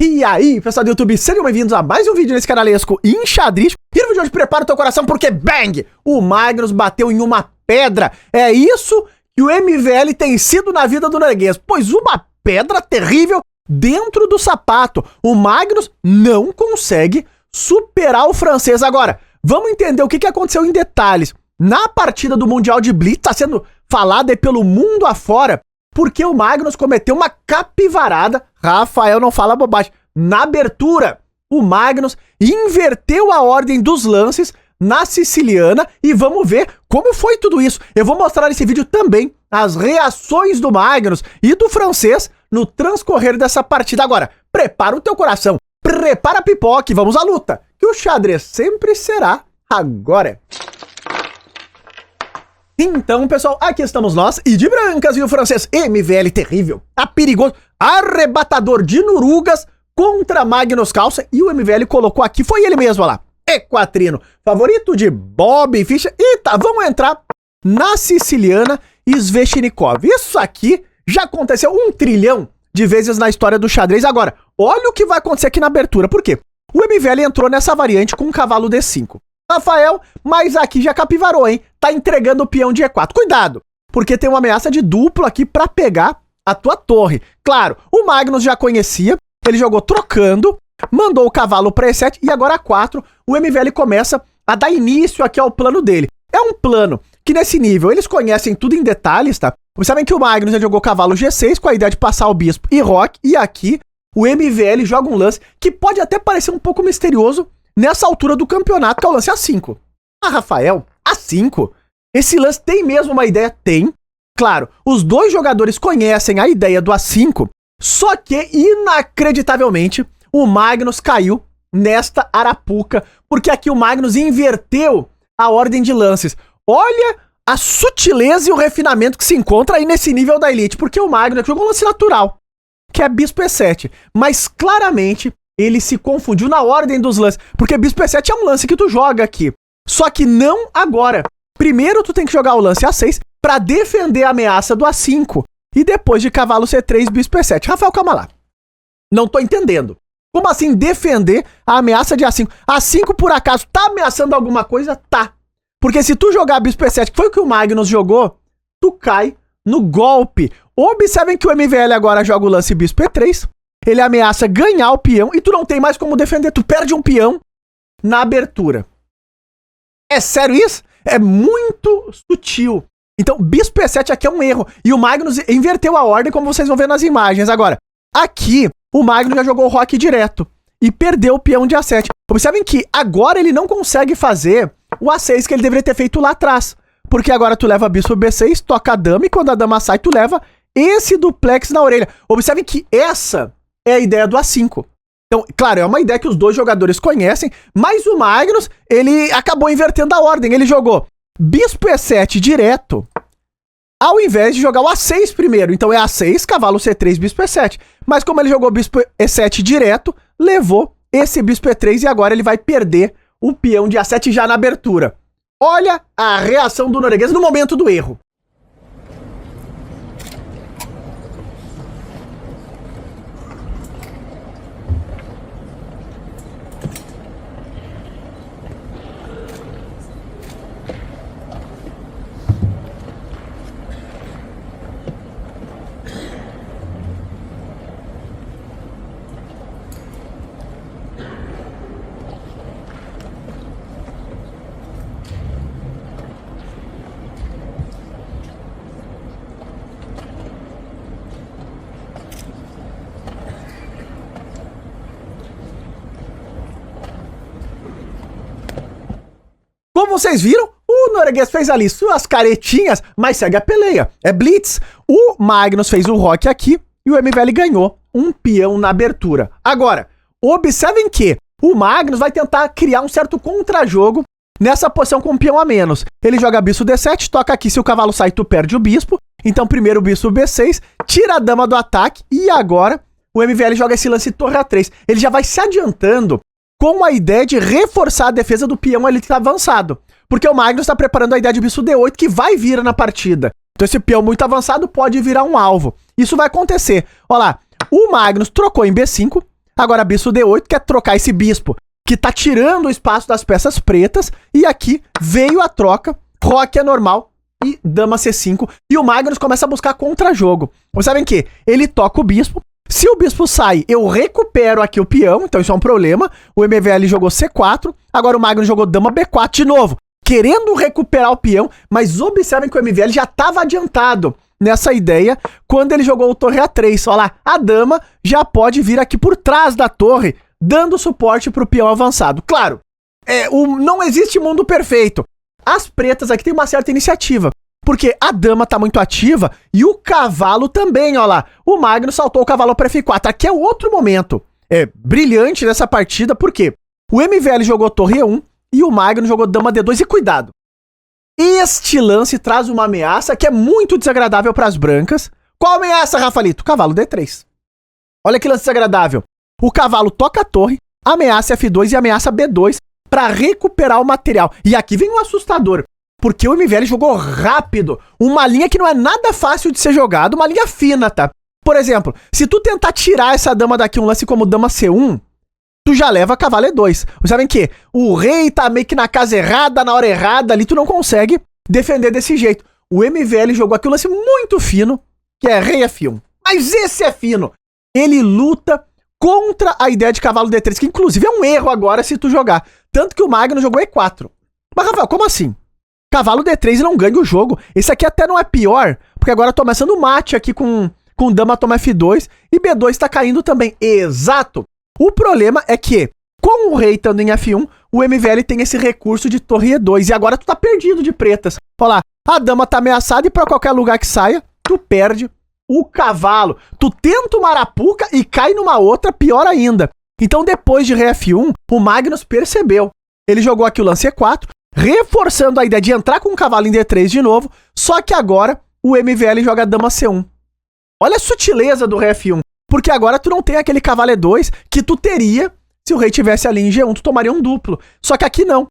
E aí, pessoal do YouTube, sejam bem-vindos a mais um vídeo nesse canalesco Enxadrez. E no vídeo de hoje, prepara o teu coração porque, bang, o Magnus bateu em uma pedra. É isso que o MVL tem sido na vida do norueguês, pois uma pedra terrível dentro do sapato. O Magnus não consegue superar o francês. Agora, vamos entender o que aconteceu em detalhes. Na partida do Mundial de Blitz, está sendo falada pelo mundo afora, porque o Magnus cometeu uma capivarada. Rafael não fala bobagem. Na abertura, o Magnus inverteu a ordem dos lances na siciliana e vamos ver como foi tudo isso. Eu vou mostrar nesse vídeo também as reações do Magnus e do francês no transcorrer dessa partida. Agora, prepara o teu coração, prepara a pipoca e vamos à luta, que o xadrez sempre será agora. Então, pessoal, aqui estamos nós, e de brancas, e o francês MVL terrível, a perigoso, arrebatador de Nurugas contra Magnus Carlsen, e o MVL colocou aqui, foi ele mesmo, olha lá, Equatrino, favorito de Bob Fischer. E tá, vamos entrar na siciliana Sveshnikov. Isso aqui já aconteceu 1 trilhão de vezes na história do xadrez. Agora, olha o que vai acontecer aqui na abertura, por quê? O MVL entrou nessa variante com um cavalo D5. Rafael, mas aqui já capivarou, hein? Tá entregando o peão de E4. Cuidado, porque tem uma ameaça de duplo aqui pra pegar a tua torre. Claro, o Magnus já conhecia, ele jogou trocando, mandou o cavalo pra E7 e agora A4, o MVL começa a dar início aqui ao plano dele. É um plano que nesse nível eles conhecem tudo em detalhes, tá? Vocês sabem que o Magnus já jogou cavalo G6 com a ideia de passar o bispo e roque, e aqui o MVL joga um lance que pode até parecer um pouco misterioso nessa altura do campeonato, que é o lance A5. Ah, Rafael, A5? Esse lance tem mesmo uma ideia? Tem. Claro, os dois jogadores conhecem a ideia do A5, só que, inacreditavelmente, o Magnus caiu nesta arapuca, porque aqui o Magnus inverteu a ordem de lances. Olha a sutileza e o refinamento que se encontra aí nesse nível da elite, porque o Magnus jogou um lance natural, que é bispo E7, mas claramente ele se confundiu na ordem dos lances, porque bispo E7 é um lance que tu joga aqui, só que não agora. Primeiro tu tem que jogar o lance A6 para defender a ameaça do A5, e depois de cavalo C3, bispo E7. Rafael, calma lá. Não tô entendendo. Como assim defender a ameaça de A5? A5 por acaso tá ameaçando alguma coisa? Tá. Porque se tu jogar bispo E7, que foi o que o Magnus jogou, tu cai no golpe. Observem que o MVL agora joga o lance bispo E3, ele ameaça ganhar o peão e tu não tem mais como defender, tu perde um peão na abertura. É sério isso? É muito sutil. Então, bispo E7 aqui é um erro. E o Magnus inverteu a ordem, como vocês vão ver nas imagens. Agora, aqui, o Magnus já jogou o roque direto e perdeu o peão de A7. Observem que agora ele não consegue fazer o A6 que ele deveria ter feito lá atrás. Porque agora tu leva bispo B6, toca a dama, e quando a dama sai, tu leva esse duplex na orelha. Observem que essa é a ideia do A5. Então, claro, é uma ideia que os dois jogadores conhecem, mas o Magnus, ele acabou invertendo a ordem. Ele jogou bispo E7 direto, ao invés de jogar o A6 primeiro. Então é A6, cavalo C3, bispo E7. Mas como ele jogou bispo E7 direto, levou esse bispo E3 e agora ele vai perder o peão de A7 já na abertura. Olha a reação do norueguês no momento do erro. Como vocês viram, o norueguês fez ali suas caretinhas, mas segue a peleia. É blitz. O Magnus fez o roque aqui e o MVL ganhou um peão na abertura. Agora, observem que o Magnus vai tentar criar um certo contrajogo nessa posição com um peão a menos. Ele joga bispo D7, toca aqui, se o cavalo sai, tu perde o bispo. Então primeiro o bispo B6, tira a dama do ataque e agora o MVL joga esse lance torre A3. Ele já vai se adiantando com a ideia de reforçar a defesa do peão ali que tá avançado. Porque o Magnus está preparando a ideia de bispo D8 que vai vir na partida. Então esse peão muito avançado pode virar um alvo. Isso vai acontecer. Olha lá, o Magnus trocou em B5, Agora bispo D8 quer trocar esse bispo, que tá tirando o espaço das peças pretas, e aqui veio a troca, roque é normal e dama C5, e o Magnus começa a buscar contra-jogo. Vocês sabem que ele toca o bispo, se o bispo sai, eu recupero aqui o peão, então isso é um problema. O MVL jogou C4, agora o Magnus jogou dama B4 de novo, querendo recuperar o peão, mas observem que o MVL já estava adiantado nessa ideia quando ele jogou o torre A3. Olha lá, a dama já pode vir aqui por trás da torre, dando suporte para o peão avançado. Claro, não existe mundo perfeito. As pretas aqui têm uma certa iniciativa, porque a dama tá muito ativa e o cavalo também, olha lá. O Magnus saltou o cavalo para F4. Aqui é outro momento brilhante dessa partida, porque o MVL jogou torre E1 e o Magnus jogou dama D2. E cuidado, este lance traz uma ameaça que é muito desagradável para as brancas. Qual ameaça, Rafaelito? Cavalo D3. Olha que lance desagradável. O cavalo toca a torre, ameaça F2 e ameaça B2 para recuperar o material. E aqui vem um assustador, porque o MVL jogou rápido, uma linha que não é nada fácil de ser jogada, uma linha fina, tá? Por exemplo, se tu tentar tirar essa dama daqui, um lance como dama C1, tu já leva cavalo E2. Vocês sabem que o rei tá meio que na casa errada, na hora errada, ali tu não consegue defender desse jeito. O MVL jogou aqui um lance muito fino, que é rei F1. Mas esse é fino. Ele luta contra a ideia de cavalo D3, que inclusive é um erro agora se tu jogar. Tanto que o Magnus jogou E4. Mas, Rafael, como assim? Cavalo D3 e não ganha o jogo. Esse aqui até não é pior, porque agora tô começando o mate aqui com dama toma F2 e B2 tá caindo também. Exato. O problema é que, com o rei estando em F1, o MVL tem esse recurso de torre E2. E agora tu tá perdido de pretas. Olha lá, a dama tá ameaçada e pra qualquer lugar que saia, tu perde o cavalo. Tu tenta uma arapuca e cai numa outra, pior ainda. Então depois de rei F1, o Magnus percebeu. Ele jogou aqui o lance E4, reforçando a ideia de entrar com o cavalo em D3 de novo, só que agora o MVL joga dama C1. Olha a sutileza do rei F1, porque agora tu não tem aquele cavalo E2 que tu teria se o rei tivesse ali em G1, tu tomaria um duplo. Só que aqui não.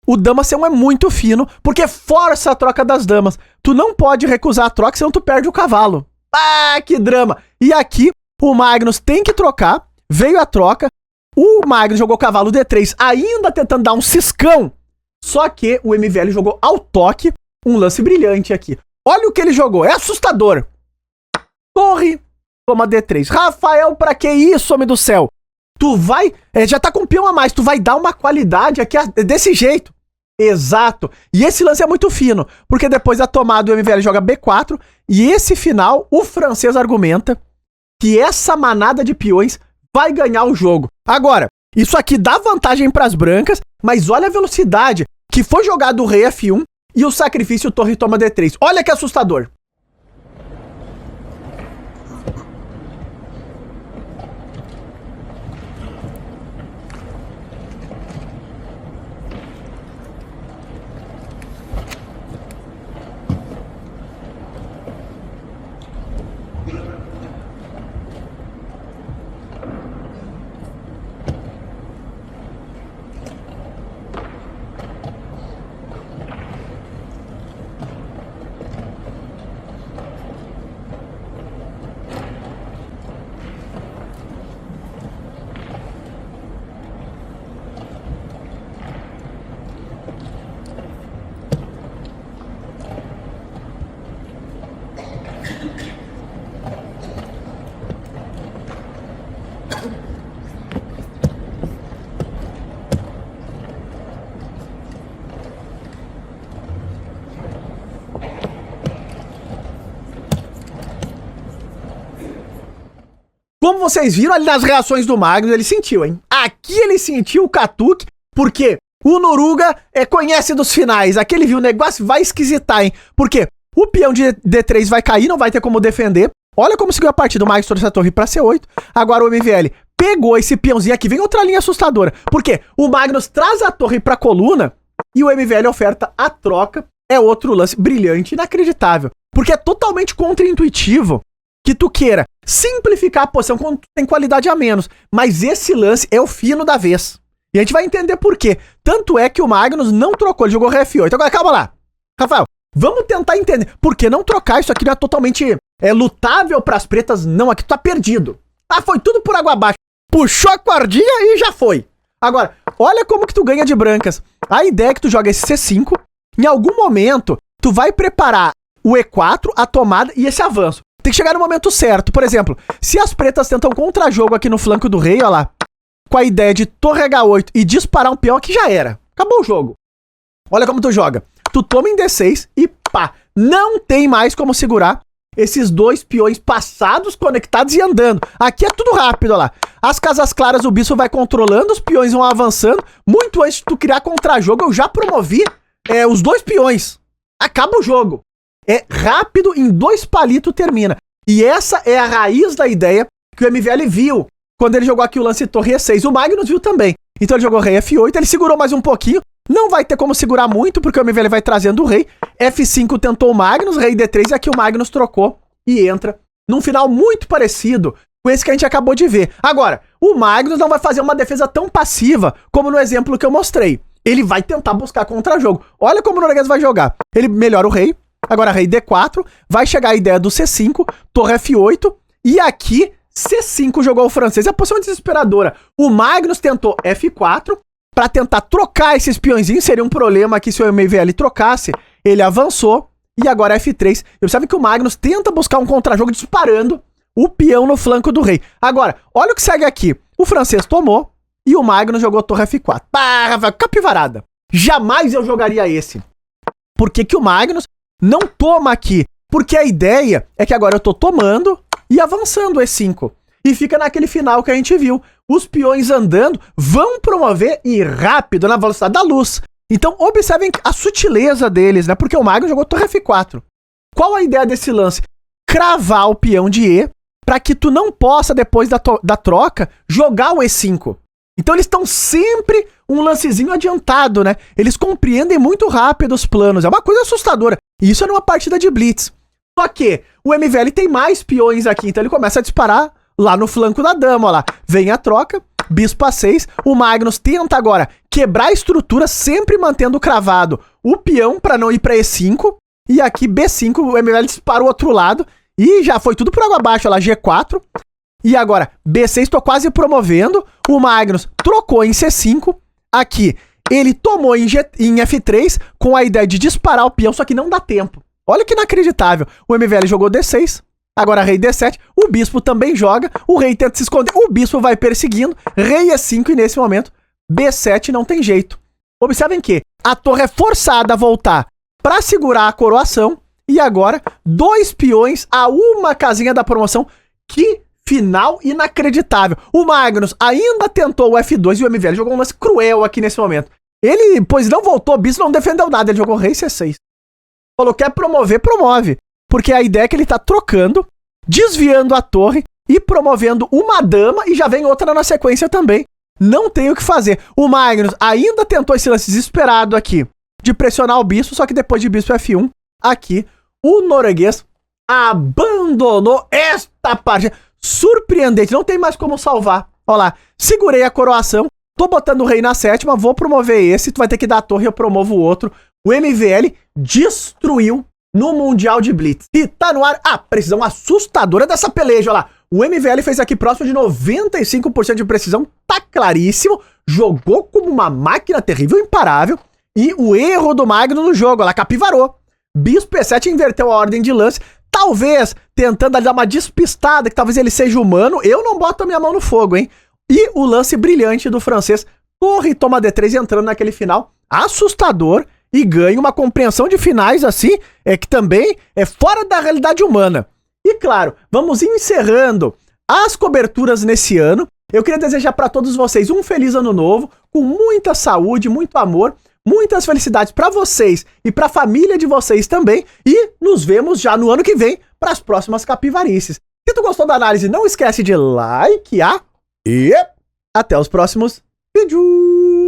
O dama C1 é muito fino, porque força a troca das damas. Tu não pode recusar a troca, senão tu perde o cavalo. Ah, que drama! E aqui o Magnus tem que trocar, veio a troca, o Magnus jogou cavalo D3, ainda tentando dar um ciscão, só que o MVL jogou ao toque, um lance brilhante aqui. Olha o que ele jogou, é assustador. Torre, toma D3. Rafael, pra que isso, homem do céu? Tu vai, já tá com peão a mais, tu vai dar uma qualidade aqui desse jeito. Exato. E esse lance é muito fino, porque depois da tomada o MVL joga B4, e esse final, o francês argumenta que essa manada de peões vai ganhar o jogo. Agora, isso aqui dá vantagem para as brancas, mas olha a velocidade que foi jogado o rei F1 e o sacrifício torre toma D3. Olha que assustador. Como vocês viram ali nas reações do Magnus, ele sentiu, hein? Aqui ele sentiu o catuque, porque o Noruga conhece dos finais. Aqui ele viu o negócio, vai esquisitar, hein? Porque o peão de D3 vai cair, não vai ter como defender. Olha como seguiu a partida, o Magnus trouxe a torre pra C8. Agora o MVL pegou esse peãozinho aqui, vem outra linha assustadora. Porque o Magnus traz a torre pra coluna e o MVL oferta a troca. É outro lance brilhante, inacreditável. Porque é totalmente contra-intuitivo que tu queira simplificar a posição quando tu tem qualidade a menos. Mas esse lance é o fino da vez. E a gente vai entender por quê. Tanto é que o Magnus não trocou, ele jogou rei F8. Agora, calma lá. Rafael, vamos tentar entender. Por que não trocar? Isso aqui não é totalmente lutável pras pretas. Não, aqui tu tá perdido. Ah, foi tudo por água abaixo. puxou a cordinha e já foi. Agora, olha como que tu ganha de brancas. A ideia é que tu joga esse C5, em algum momento, tu vai preparar o E4, a tomada e esse avanço. Tem que chegar no momento certo. Por exemplo, se as pretas tentam contra-jogo aqui no flanco do rei, ó lá, com a ideia de torre H8 e disparar um peão aqui, já era. Acabou o jogo. Olha como tu joga. Tu toma em D6 e pá, não tem mais como segurar esses dois peões passados, conectados e andando. Aqui é tudo rápido, ó lá. As casas claras, o bispo vai controlando, os peões vão avançando. Muito antes de tu criar contra-jogo, eu já promovi os dois peões. Acaba o jogo. É rápido, em 2 palitos termina. E essa é a raiz da ideia que o MVL viu quando ele jogou aqui o lance torre E6. O Magnus viu também. Então ele jogou rei F8, ele segurou mais um pouquinho. Não vai ter como segurar muito, porque o MVL vai trazendo o rei. F5 tentou o Magnus, rei D3, e aqui o Magnus trocou e entra num final muito parecido com esse que a gente acabou de ver. Agora, o Magnus não vai fazer uma defesa tão passiva como no exemplo que eu mostrei. Ele vai tentar buscar contra-jogo. Olha como o norueguês vai jogar. Ele melhora o rei, agora rei D4, vai chegar a ideia do C5, torre F8, e aqui C5 jogou o francês. É a posição desesperadora. O Magnus tentou F4, para tentar trocar esses peõezinhos. Seria um problema aqui se o MVL trocasse. Ele avançou e agora F3. Eu sabe que o Magnus tenta buscar um contra-jogo disparando o peão no flanco do rei. Agora, olha o que segue aqui. O francês tomou e o Magnus jogou torre F4. Pá, capivarada. Jamais eu jogaria esse. Por que que o Magnus não toma aqui? Porque a ideia é que agora eu tô tomando e avançando E5. E fica naquele final que a gente viu. Os peões andando vão promover e rápido na velocidade da luz. Então observem a sutileza deles, né? Porque o Magnus jogou torre F4. Qual a ideia desse lance? Cravar o peão de E para que tu não possa, depois da troca, jogar o E5. Então eles estão sempre um lancezinho adiantado, né? Eles compreendem muito rápido os planos. É uma coisa assustadora. E isso é numa partida de blitz. Só que o MVL tem mais peões aqui, então ele começa a disparar lá no flanco da dama, ó lá. Vem a troca, bispo A6, o Magnus tenta agora quebrar a estrutura, sempre mantendo cravado o peão para não ir para E5, e aqui B5, o MVL dispara o outro lado, e já foi tudo por água abaixo, ó lá, G4, e agora B6, tô quase promovendo, o Magnus trocou em C5, aqui ele tomou em F3, com a ideia de disparar o peão, só que não dá tempo. Olha que inacreditável, o MVL jogou D6, agora rei D7, o bispo também joga, o rei tenta se esconder, o bispo vai perseguindo, rei E5 e nesse momento B7 não tem jeito. Observem que a torre é forçada a voltar para segurar a coroação e agora 2 peões a uma casinha da promoção. Que final inacreditável. O Magnus ainda tentou o F2 e o MVL jogou um lance cruel aqui nesse momento. Ele, pois não voltou, o bispo não defendeu nada, ele jogou rei C6. Falou, quer promover, promove. Porque a ideia é que ele tá trocando, desviando a torre e promovendo uma dama e já vem outra na sequência também. Não tem o que fazer. O Magnus ainda tentou esse lance desesperado aqui de pressionar o bispo, só que depois de bispo F1, aqui, o norueguês abandonou esta parte. Surpreendente, não tem mais como salvar. Olha lá, segurei a coroação, tô botando o rei na 7ª, vou promover esse, tu vai ter que dar a torre e eu promovo o outro. O MVL destruiu no Mundial de Blitz. E tá no ar a precisão assustadora dessa peleja, olha lá. O MVL fez aqui próximo de 95% de precisão, tá claríssimo. Jogou como uma máquina terrível, imparável. E o erro do Magnus no jogo, olha lá, capivarou. Bispo E7 inverteu a ordem de lance, talvez tentando ali dar uma despistada, que talvez ele seja humano. Eu não boto a minha mão no fogo, hein? E o lance brilhante do francês, torre toma D3 entrando naquele final assustador. E ganha uma compreensão de finais assim, que também é fora da realidade humana. E claro, vamos encerrando as coberturas nesse ano. Eu queria desejar para todos vocês um feliz ano novo, com muita saúde, muito amor, muitas felicidades para vocês e para a família de vocês também. E nos vemos já no ano que vem para as próximas capivarices. Se tu gostou da análise, não esquece de likear e até os próximos vídeos.